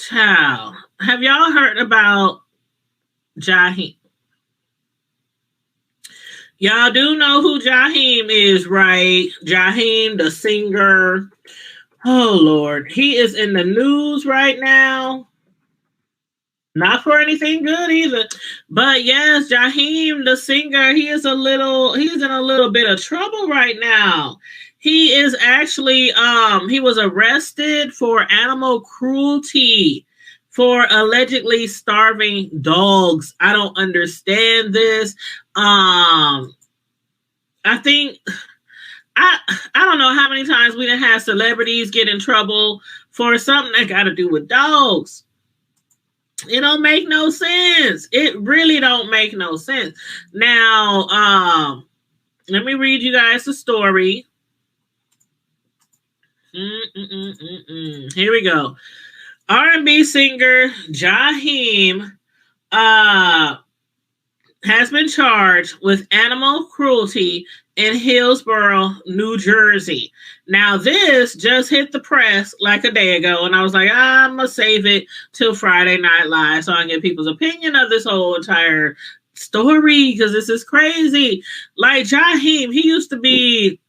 Child, have y'all heard about Jaheim? Y'all do know who Jaheim is, right? Jaheim, the singer. Oh, Lord. He is in the news right now. Not for anything good either. But yes, Jaheim, the singer, he's in a little bit of trouble right now. He is actually he was arrested for animal cruelty for allegedly starving dogs. I don't understand this. I think I don't know how many times we done had celebrities get in trouble for something that got to do with dogs. It don't make no sense. It really don't make no sense. Now, let me read you guys the story. Here we go. R&B singer Jaheim has been charged with animal cruelty in Hillsborough, New Jersey. Now, this just hit the press like a day ago, and I was like, I'm going to save it till Friday Night Live so I can get people's opinion of this whole entire story, because this is crazy. Like, Jaheim, he used to be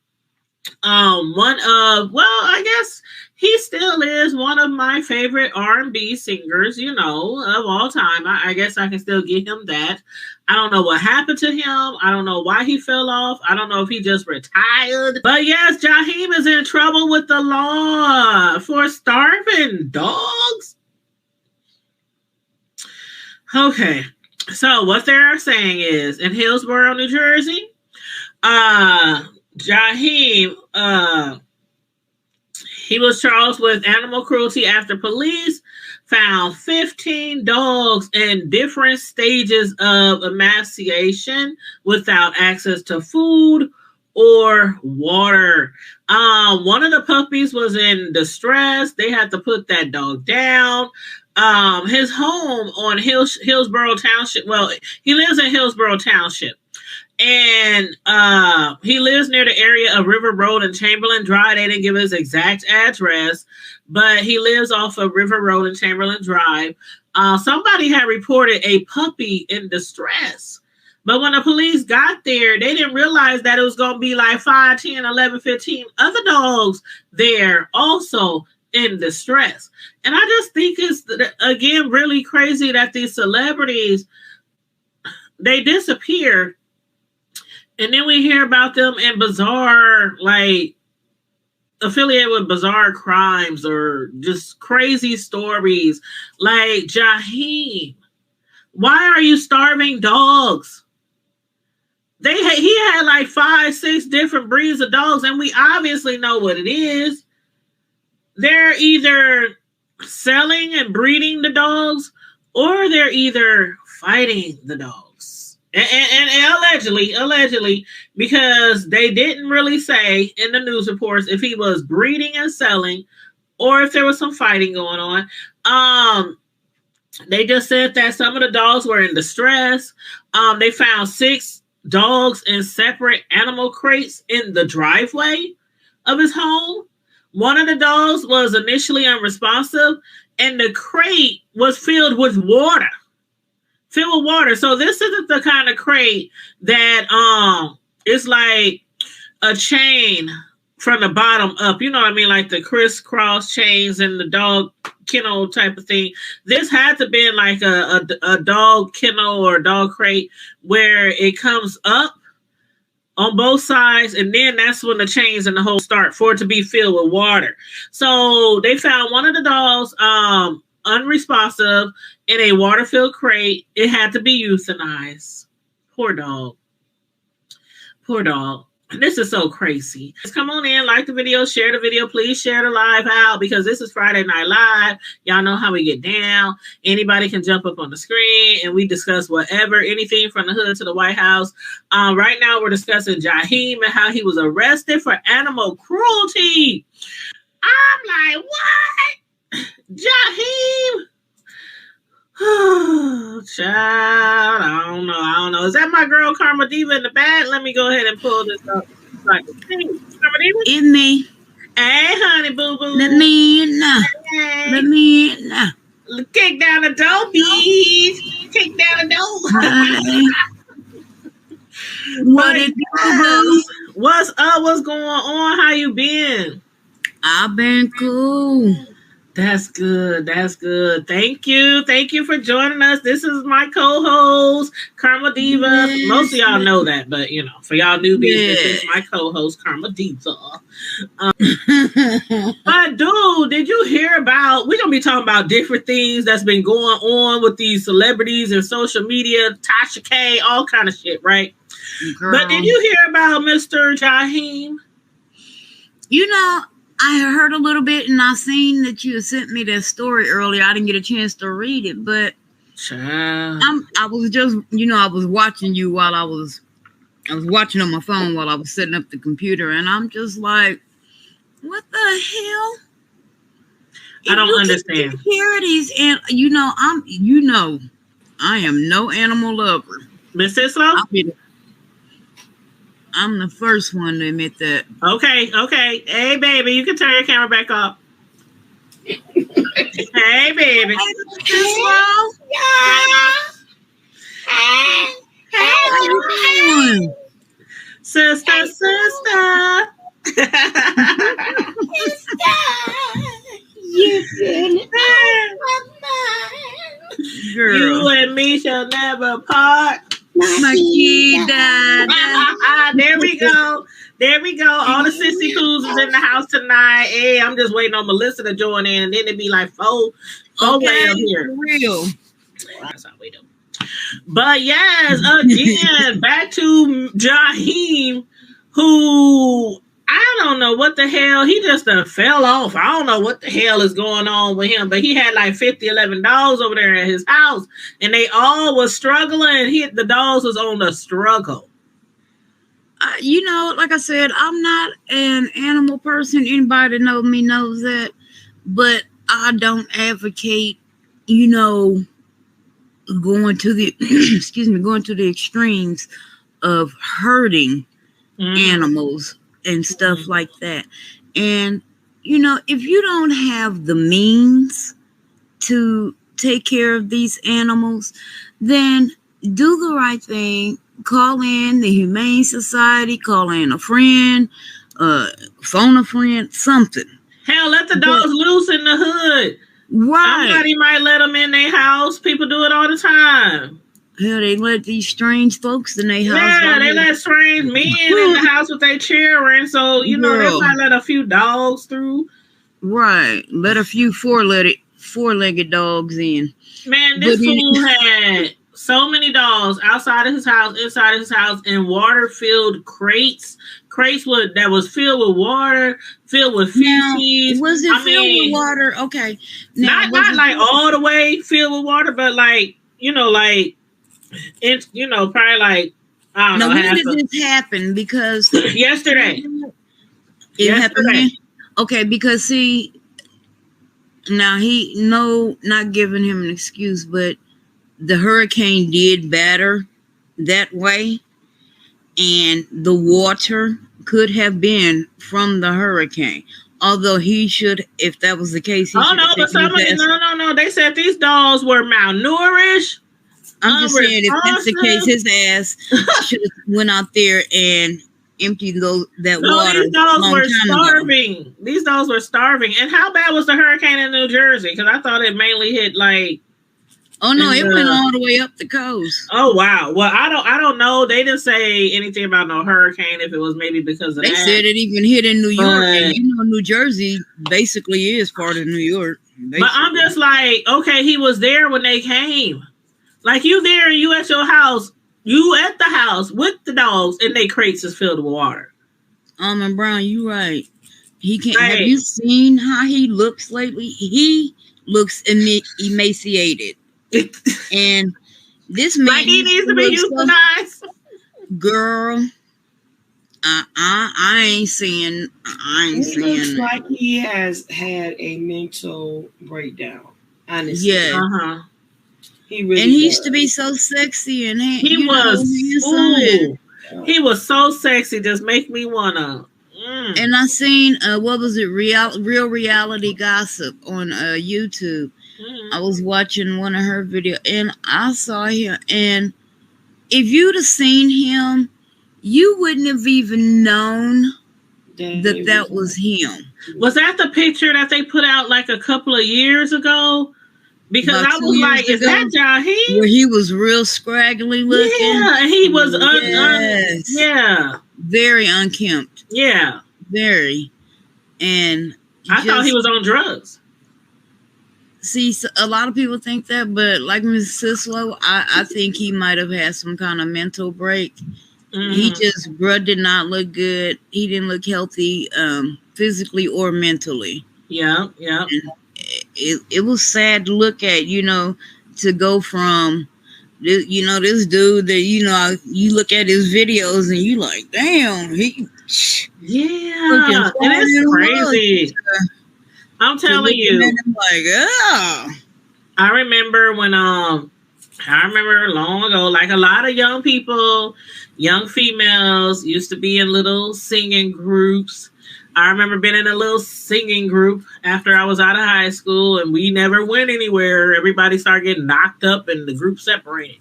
I guess he still is one of my favorite R&B singers, of all time. I guess I can still give him that. I don't know what happened to him. I don't know why he fell off. I don't know if he just retired. But yes, Jaheim is in trouble with the law for starving dogs. Okay, so what they're saying is in Hillsborough, New Jersey, Jaheim, he was charged with animal cruelty after police found 15 dogs in different stages of emaciation without access to food or water. One of the puppies was in distress. They had to put that dog down. His home on Hillsborough Township. Well, he lives in Hillsborough Township. And he lives near the area of River Road and Chamberlain Drive. They didn't give his exact address, but he lives off of River Road and Chamberlain Drive. Somebody had reported a puppy in distress. But when the police got there, they didn't realize that it was going to be like 5, 10, 11, 15 other dogs there also in distress. And I just think it's, again, really crazy that these celebrities, they disappear. And then we hear about them in bizarre, like, affiliated with bizarre crimes or just crazy stories. Like, Jaheim, why are you starving dogs? He had like 5, 6 different breeds of dogs, and we obviously know what it is. They're either selling and breeding the dogs, or they're either fighting the dogs. And allegedly, because they didn't really say in the news reports if he was breeding and selling or if there was some fighting going on. They just said that some of the dogs were in distress. They found 6 dogs in separate animal crates in the driveway of his home. One of the dogs was initially unresponsive, and the crate was filled with water. So this isn't the kind of crate that it's like a chain from the bottom up. You know what I mean? Like the crisscross chains in the dog kennel type of thing. This had to be like a dog kennel or a dog crate where it comes up on both sides, and then that's when the chains and the hole start for it to be filled with water. So they found one of the dogs unresponsive in a water-filled crate. It had to be euthanized. Poor dog. This is so crazy. Just come on in, like the video, share the video. Please share the live out because this is Friday Night Live. Y'all know how we get down. Anybody can jump up on the screen and we discuss whatever, anything from the hood to the White House. Right now we're discussing Jaheim and how he was arrested for animal cruelty. I'm like, what? Jaheim? Child, I don't know. Is that my girl Karma Diva in the back? Let me go ahead and pull this up. Karma Diva? In me. Hey, honey boo boo. Let me in now. Hey. Let me in now. Kick down the door, bitch. Kick down the door. What it do? What's up? What's going on? How you been? I've been cool. That's good. That's good. Thank you. Thank you for joining us. This is my co-host, Karma Diva. Yes. Most of y'all know that, but for y'all newbies, this is my co-host, Karma Diva. But dude, did you hear about? We're gonna be talking about different things that's been going on with these celebrities and social media, Tasha K, all kind of shit, right? Girl. But did you hear about Mr. Jaheim? I heard a little bit, and I seen that you sent me that story earlier. I didn't get a chance to read it, but I was just, I was watching you while I was watching on my phone while I was setting up the computer, and I'm just like, what the hell? I don't understand. Charities, and I am no animal lover. Miss Islo? I'm the first one to admit that. Okay. Hey, baby, you can turn your camera back up. Hey, baby. Hello? Hey. How you doing? Sister. You good? Girl. You and me shall never part. There we go. All the sissy coos is in the house tonight. Hey, I'm just waiting on Melissa to join in, and then it'd be like four way up here. For real. That's how we do. But yes, again, back to Jaheim, who I don't know what the hell. He just fell off. I don't know what the hell is going on with him, but he had like 11 dogs over there at his house, and they all was struggling. The dogs was on the struggle. Like I said, I'm not an animal person. Anybody that knows me knows that, but I don't advocate, going to the going to the extremes of hurting animals and stuff like that. And if you don't have the means to take care of these animals, then do the right thing. Call in the Humane Society, call in a friend, phone a friend, something. Hell, let the dogs loose in the hood. Right. Somebody might let them in their house. People do it all the time. Hell, they let these strange folks in their house. Yeah, they let strange men in the house with their children. So, they might let a few dogs through. Right. Let a few four-legged dogs in. Man, this fool had so many dogs outside of his house, inside of his house, and water-filled crates. Crates that was filled with water, filled with feces. Now, was it filled with water? Okay. Now, not like all the way filled with water, but like, probably like, I don't know. When did this happen? Because yesterday. It happened. Okay, because see, now not giving him an excuse, but the hurricane did batter that way, and the water could have been from the hurricane. Although he should, if that was the case, but no. They said these dogs were malnourished. I'm just saying, if that's the case, his ass should have went out there and emptied that water. These dogs were starving. These dogs were starving. And how bad was the hurricane in New Jersey? Because I thought it mainly hit like. Oh no, it went all the way up the coast. Oh wow. Well, I don't know. They didn't say anything about no hurricane. If it was maybe because of they said it even hit in New York, and New Jersey basically is part of New York. Basically. But I'm just like, okay, he was there when they came. Like you there and you at your house, you at the house with the dogs, and they crates is filled with water. And Brown, you right. He can't. Right. Have you seen how he looks lately? He looks emaciated. And this man, like he needs to be euthanized. Girl, I ain't seeing. It looks like he has had a mental breakdown. Honestly, yeah. He really and he used to be so sexy, and he was so sexy. Just make me wanna. And I seen what was it, real reality gossip on YouTube. I was watching one of her videos and I saw him, and if you'd have seen him, you wouldn't have even known that was him. Was that the picture that they put out like a couple of years ago? Because I was like, is that Jaheim? Where he was real scraggly looking. Yeah, and he was very unkempt. Yeah. Very. And I thought he was on drugs. See, a lot of people think that, but like Ms. Sislo, I think he might have had some kind of mental break. He just, did not look good. He didn't look healthy, physically or mentally. Yeah. It was sad to look at, to go from, this dude that, you look at his videos and you like, damn, and it's crazy. I'm telling you. I remember when, I remember long ago, like a lot of young people, young females used to be in little singing groups. I remember being in a little singing group after I was out of high school, and we never went anywhere. Everybody started getting knocked up and the group separated.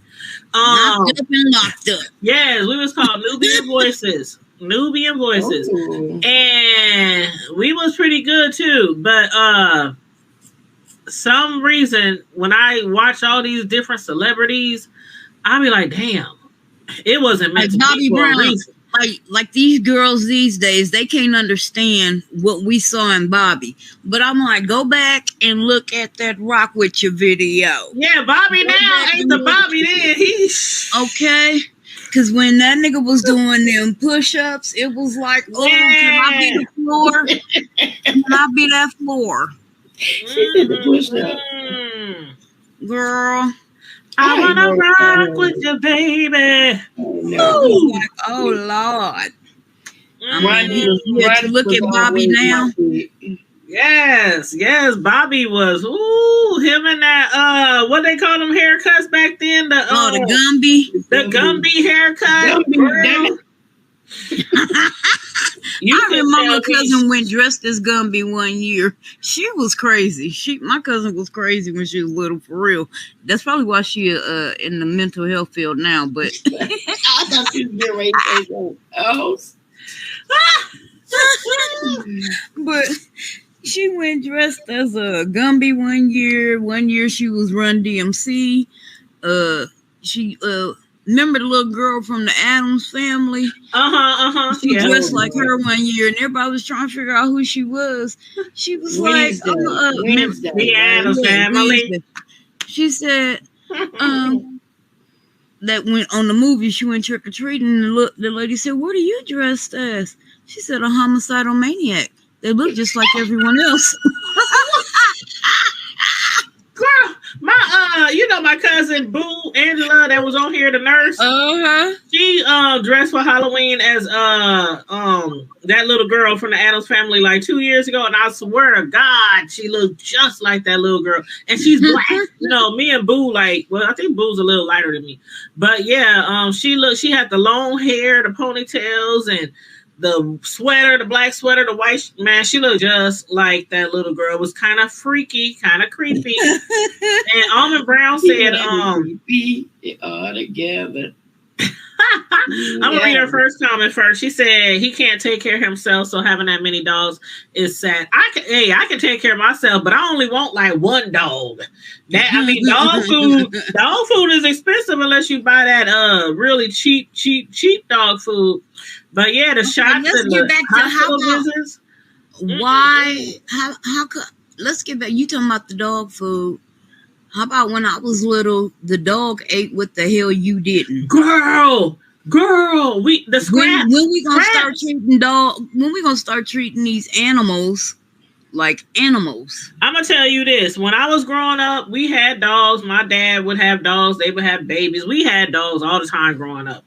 Knocked up and locked up. Yes, we was called Nubian Voices. Nubian Voices. Oh. And we was pretty good too. But some reason when I watch all these different celebrities, I'll be like, damn, it wasn't meant to be for a reason. Like these girls these days, they can't understand what we saw in Bobby. But I'm like, go back and look at that Rock With You video. Yeah, Bobby now ain't the Bobby then. Okay. Because when that nigga was doing them push-ups, it was like, oh, can I be the floor? Can I be that floor? She did the push-up. Girl. I want to rock with you, baby. Like, oh, Lord. To look at Bobby now. Yes, Bobby was, him and that, what they call them haircuts back then? The Gumby. The Gumby haircut. I remember my cousin went dressed as Gumby one year. She was crazy. My cousin was crazy when she was little, for real. That's probably why she in the mental health field now. But I thought she was getting ready to say something. But she went dressed as a Gumby one year. One year she was Run DMC. She remember the little girl from the Addams Family? She dressed like her one year, and everybody was trying to figure out who she was. She was Wednesday. The Addams Family. She said that went on the movie. She went trick or treating, and the lady said, "What are you dressed as?" She said, "A homicidal maniac." They look just like everyone else. Girl, my cousin Boo Angela that was on here, the nurse. She dressed for Halloween as that little girl from the Addams Family like 2 years ago, and I swear to God, she looked just like that little girl. And she's black. Me and Boo, I think Boo's a little lighter than me, but yeah, she had the long hair, the ponytails, and the sweater, the black sweater, the white man. She looked just like that little girl. It was kind of freaky, kind of creepy. And Almond Brown said, "Creepy all together." I'm gonna read her first comment first. She said he can't take care of himself, so having that many dogs is sad. I can take care of myself, but I only want like one dog. Dog food is expensive unless you buy that really cheap dog food. But yeah, the shots and the hospital visits. Why? How could? Let's get back. You talking about the dog food? How about when I was little, the dog ate what the hell you didn't? Girl, the scraps. When we gonna start treating When we gonna start treating these animals like animals? I'm gonna tell you this. When I was growing up, we had dogs. My dad would have dogs. They would have babies. We had dogs all the time growing up.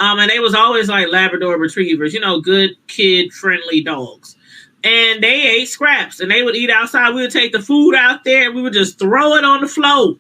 And they was always like Labrador retrievers, good kid friendly dogs. And they ate scraps and they would eat outside. We would take the food out there and we would just throw it on the floor.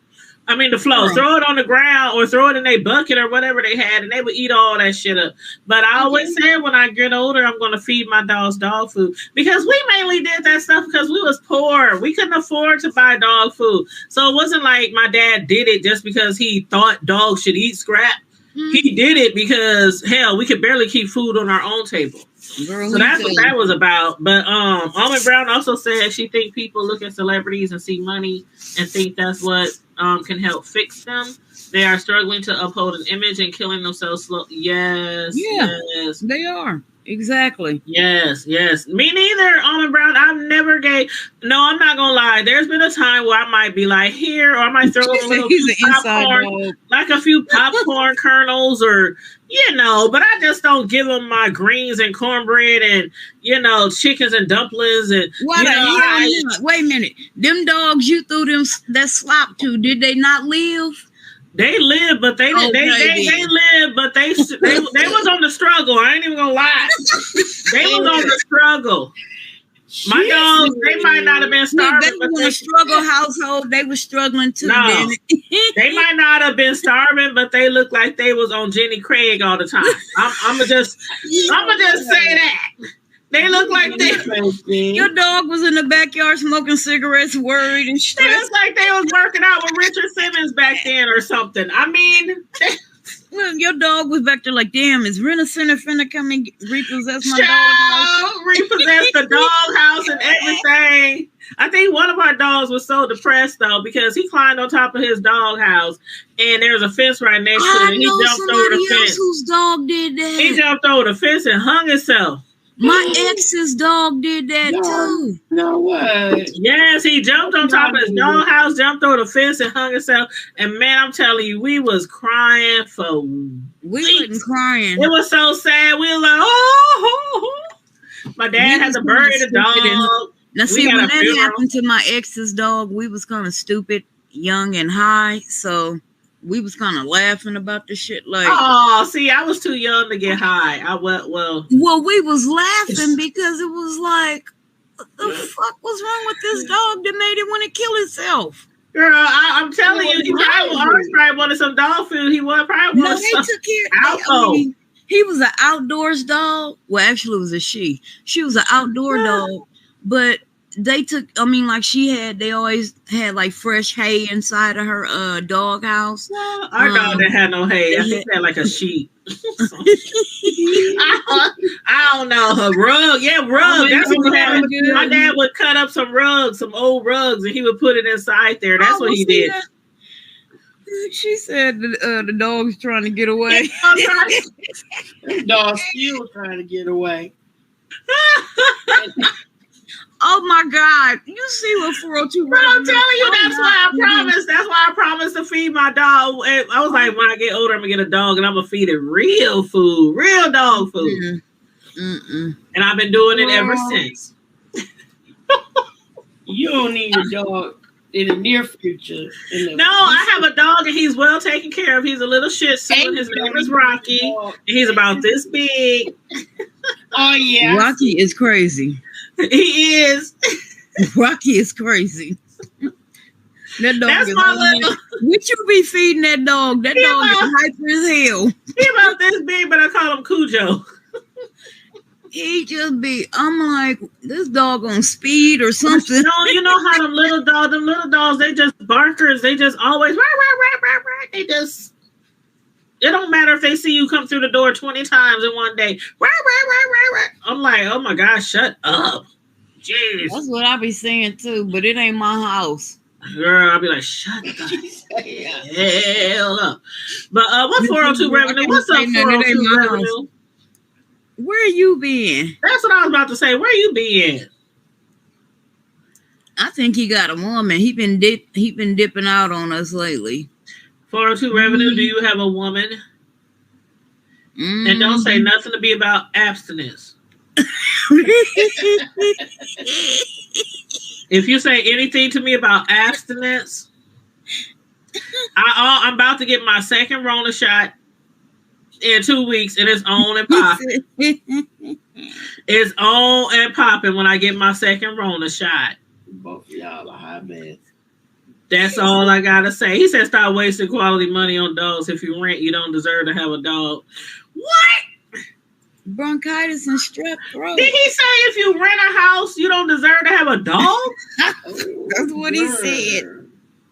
I mean, the flow. Throw it on the ground or throw it in a bucket or whatever they had, and they would eat all that shit up. But I always said when I get older, I'm going to feed my dogs dog food because we mainly did that stuff because we was poor. We couldn't afford to buy dog food. So it wasn't like my dad did it just because he thought dogs should eat scrap. He did it because, hell, we could barely keep food on our own table. Girl, so that's what that was about. But Almond Brown also said she think people look at celebrities and see money and think that's what can help fix them. They are struggling to uphold an image and killing themselves slow. Yes, yes, they are. Exactly. Yes, yes. Me neither, Almond Brown. I've never gave. No, I'm not gonna lie. There's been a time where I might be like here, or I might throw a little popcorn, like a few popcorn kernels, or but I just don't give them my greens and cornbread and chickens and dumplings and. What the hell? Wait a minute. Them dogs you threw them that slop to, did they not live? They live, but they live, but they was on the struggle. I ain't even gonna lie. They was on the struggle. My dogs, they might not have been starving. They were in a struggle household. They were struggling too. No, they might not have been starving, but they looked like they was on Jenny Craig all the time. I'ma just say that. They look like this. Your dog was in the backyard smoking cigarettes, worried and stressed. They look like they was working out with Richard Simmons back then or something. I mean, well, your dog was back there like, damn, is Rent-A-Center finna come and repossess my doghouse? Repossess the doghouse and everything. I think one of our dogs was so depressed though because he climbed on top of his doghouse and there's a fence right next to it. And he jumped over the fence. Whose dog did that? He jumped over the fence and hung himself. My ex's dog did that too. No way. Yes, he jumped on top of his doghouse, jumped over the fence, and hung himself. And man, I'm telling you, we was crying for weeks. We wasn't crying. It was so sad. We were like, oh. My dad had to bury the dog. Now, see, when that happened to my ex's dog, we was kind of stupid, young, and high. So we was kind of laughing about the shit. Like, oh, see, I was too young to get high. Well, we was laughing because it was like, what the fuck was wrong with this dog that made it want to kill itself? Girl, I'm telling you, he probably wanted some dog food. He probably wanted some alcohol. He was an outdoors dog. Well, actually, it was a she. She was an outdoor dog, but they took, they always had like fresh hay inside of her dog house. Well, our dog didn't have no hay. I think they had like a sheep. I don't know. A rug. Yeah, rug. That's what we had. My dad would cut up some rugs, some old rugs, and he would put it inside there. That's what he did. She said the dog's trying to get away. The dog's still trying to get away. Oh my God! You see what 402? But I'm telling you, that's why I promised. That's why I promised to feed my dog. I was like, when I get older, I'm gonna get a dog, and I'm gonna feed it real food, real dog food. And I've been doing it ever since. You don't need a dog in the near future. No, I have a dog, and he's well taken care of. He's a little Shih Tzu, and his name is Rocky. And he's about this big. Oh yeah, Rocky is crazy. He is. Rocky is crazy. That dog That's is my little. What you be feeding that dog? That dog is hyper as hell. He about this big, but I call him Cujo. He just be. I'm like, this dog on speed or something. No, you know how them little dogs, they just barkers. They just always they just. It don't matter if they see you come through the door 20 times in one day. I'm like, oh my gosh, shut up. Jeez. That's what I be saying too, but it ain't my house. Girl, I'll be like, shut the hell up. But what 402 revenue? What's up, 402 revenue? Where you been? That's what I was about to say. Where you been? I think he got a woman. He been dipping out on us lately. 402 revenue, do you have a woman? And don't say nothing to be about abstinence. If you say anything to me about abstinence, I'm about to get my second Rona shot in 2 weeks, and it's on and popping. It's on and popping when I get my second Rona shot. Both of y'all are high meds. That's all I gotta say. He said, "Stop wasting quality money on dogs. If you rent, you don't deserve to have a dog." What? Bronchitis and strep throat. Did he say if you rent a house, you don't deserve to have a dog? That's what he said.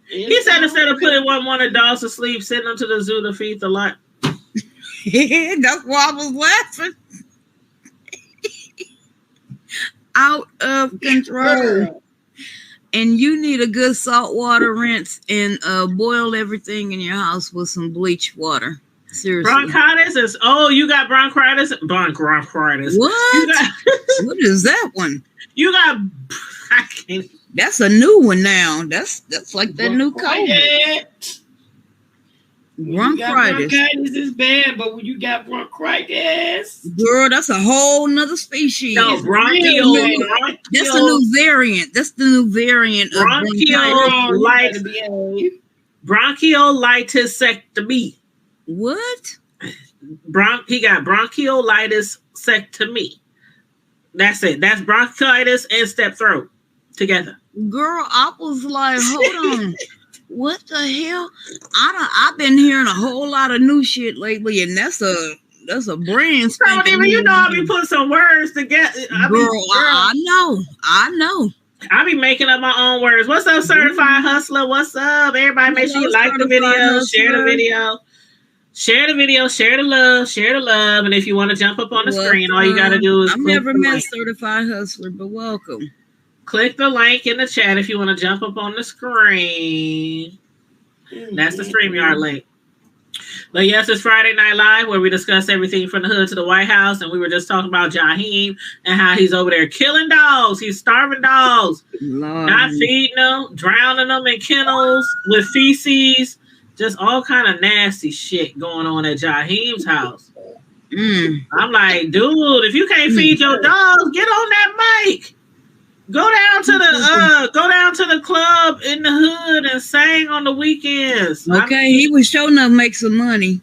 He said instead of putting one of the dogs to sleep, send them to the zoo to feed the lion. That's why I was laughing. Out of control. And you need a good saltwater rinse and boil everything in your house with some bleach water. Seriously. Bronchitis is, you got bronchitis? Bronchitis. What? What is that one? You got, I can't. That's a new one now. That's like that new COVID. Bronchitis. Bronchitis is bad, but when you got bronchitis, girl, that's a whole nother species. No, bronchial. That's a new variant. That's the new variant of bronchitis. Bronchiolitis-sectomy. What? He got bronchiolitis-sectomy. That's it. That's bronchitis and strep throat together. Girl, I was like, hold on. What the hell? I've been hearing a whole lot of new shit lately, and that's a brand spanking. You know, I be putting some words together. I know. I be making up my own words. What's up, certified hustler? What's up, everybody? Make sure you like the video, share the video, share the video, share the love, and if you want to jump up on the screen, all you got to do is. I've never met certified hustler, but welcome. Click the link in the chat if you want to jump up on the screen. That's the StreamYard link. But yes, it's Friday Night Live where we discuss everything from the hood to the White House. And we were just talking about Jaheim and how he's over there killing dogs. He's starving dogs. Lord. Not feeding them, drowning them in kennels with feces. Just all kind of nasty shit going on at Jaheim's house. I'm like, dude, if you can't feed your dogs, get on that mic. Go down to the club in the hood and sing on the weekends. Okay, he was showing up make some money.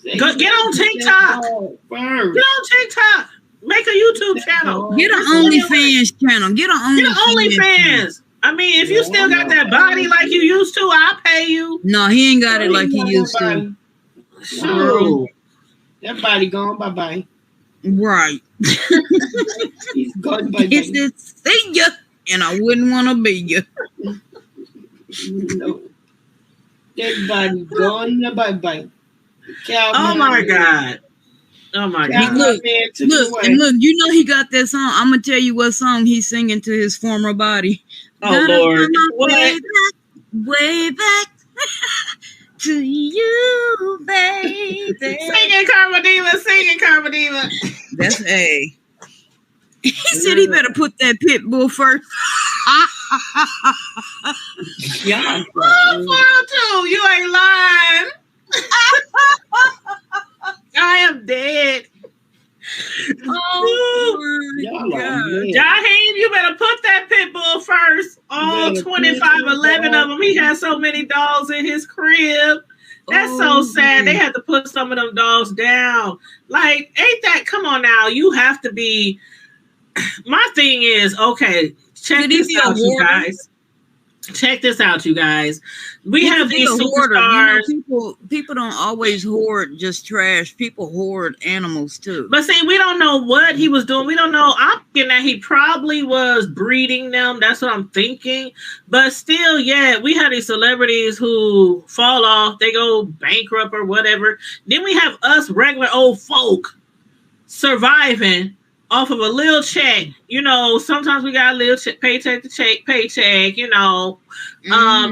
Get on TikTok. Get on TikTok. Make a YouTube channel. Get an OnlyFans channel. Get an OnlyFans. I mean, if you still got that body like you used to, I'll pay you. No, he ain't got it like he used to. Sure. That body gone. Bye-bye. Right. He's gone. Bye-bye. He said, see ya, and I wouldn't want to be you. No. That body gone. Bye-bye. Oh my God. Look, you know he got that song. I'm going to tell you what song he's singing to his former body. Oh, Lord. Way back to you, baby. Singing Karma Diva. That's A. He said he better put that pit bull first. Yeah. 402, you ain't lying. I am dead. Oh, Jaheim, you better put that pit bull first. All 25, 11 of them. He has so many dogs in his crib. That's so sad. They had to put some of them dogs down. Like, ain't that? Come on now. You have to be. My thing is, okay, check this out, you guys. Check this out, you guys. We have these superstars. You know, people don't always hoard just trash. People hoard animals too. But see, we don't know what he was doing. We don't know. I'm thinking that he probably was breeding them. That's what I'm thinking. But still, yeah, we have these celebrities who fall off. They go bankrupt or whatever. Then we have us regular old folk surviving off of a little check. You know, sometimes we got a little paycheck to paycheck, you know,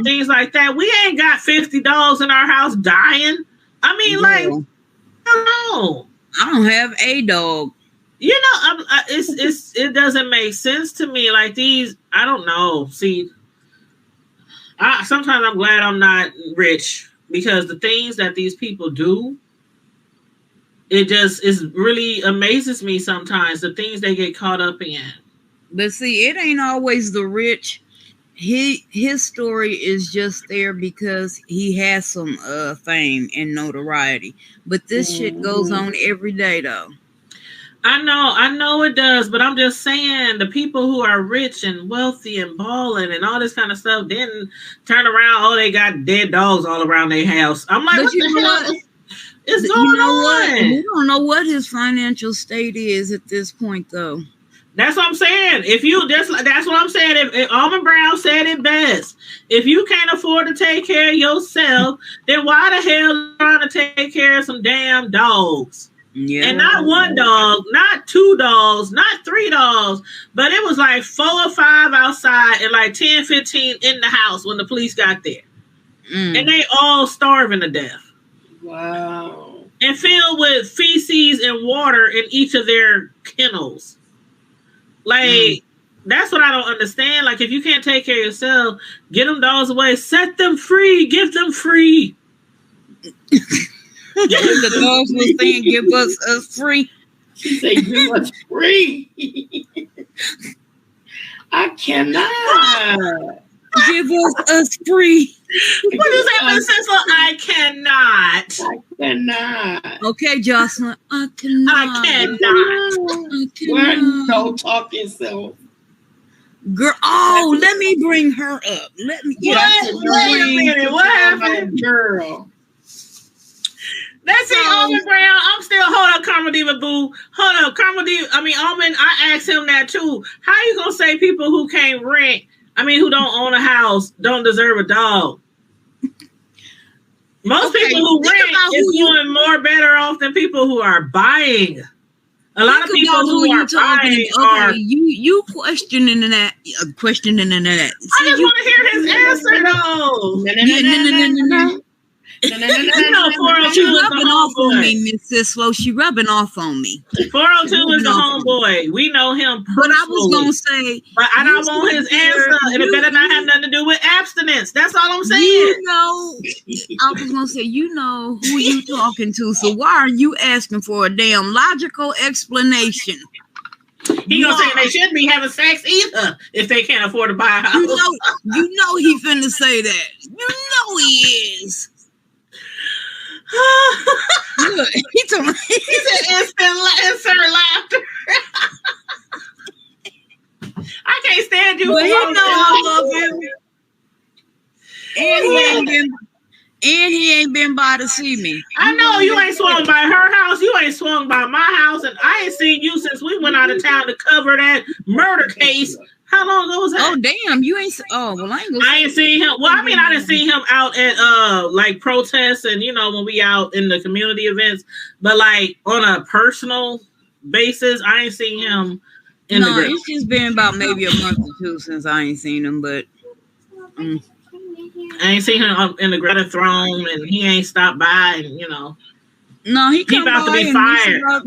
things like that. We ain't got 50 dogs in our house dying. I mean, like, no. I don't have a dog. You know, it doesn't make sense to me. Like these, I don't know. See, sometimes I'm glad I'm not rich because the things that these people do, it really amazes me sometimes, the things they get caught up in. But see, it ain't always the rich. His story is just there because he has some fame and notoriety. But this shit goes on every day, though. I know it does, but I'm just saying the people who are rich and wealthy and balling and all this kind of stuff then turn around, oh, they got dead dogs all around their house. I'm like, But what you the know hell what? is going You know on? what? We don't know what his financial state is at this point, though. That's what I'm saying. If you just that's what I'm saying. If Almond Brown said it best, if you can't afford to take care of yourself, then why the hell are you trying to take care of some damn dogs? Yeah. And not one dog, not two dogs, not three dogs, but it was like 4 or 5 outside and like 10, 15 in the house when the police got there. And they all starving to death. Wow. And filled with feces and water in each of their kennels. Like, that's what I don't understand. Like, if you can't take care of yourself, get them dogs away. Set them free. Give them free. The dogs were saying, give us free. She said, give us free. I cannot. Give us free. What does that mean? I cannot. I cannot. Okay, Jocelyn. I cannot. I cannot. Where are you so talking so? Girl, oh, let me bring her up. Let me. Wait a minute. What happened? Girl. That's it, Almond Brown. I'm still, hold up, Karma Diva Boo. Hold up, Karma Diva. I mean, Almond, I asked him that too. How you gonna say people who can't rent, who don't own a house, don't deserve a dog? Most people who rent is doing more better off than people who are buying. A lot of people who are buying are. You questioning that. I just want to hear his answer though. No. She rubbing off on me, Mrs. Slow. She rubbing off on me. 402 is the homeboy. We know him personally. But I was gonna say, but I don't want his answer, and it better not have nothing to do with abstinence. That's all I'm saying. I was gonna say, you know who you talking to. So why are you asking for a damn logical explanation? He gonna say they shouldn't be having sex either if they can't afford to buy a house. You know he finna say that. You know he is. Look, he said insert laughter. I can't stand you. But he know I love him. And he ain't been by to see me. I know you ain't swung by her house. You ain't swung by my house. And I ain't seen you since we went out of town to cover that murder case. How long ago was that? Oh damn, you ain't. Oh well, I ain't seen him. Well, I didn't see him out at like protests and when we out in the community events. But like on a personal basis, I ain't seen him. It's just been about maybe a month or two since I ain't seen him. But I ain't seen him in the Greta Throne, and he ain't stopped by. And no, he about to be fired.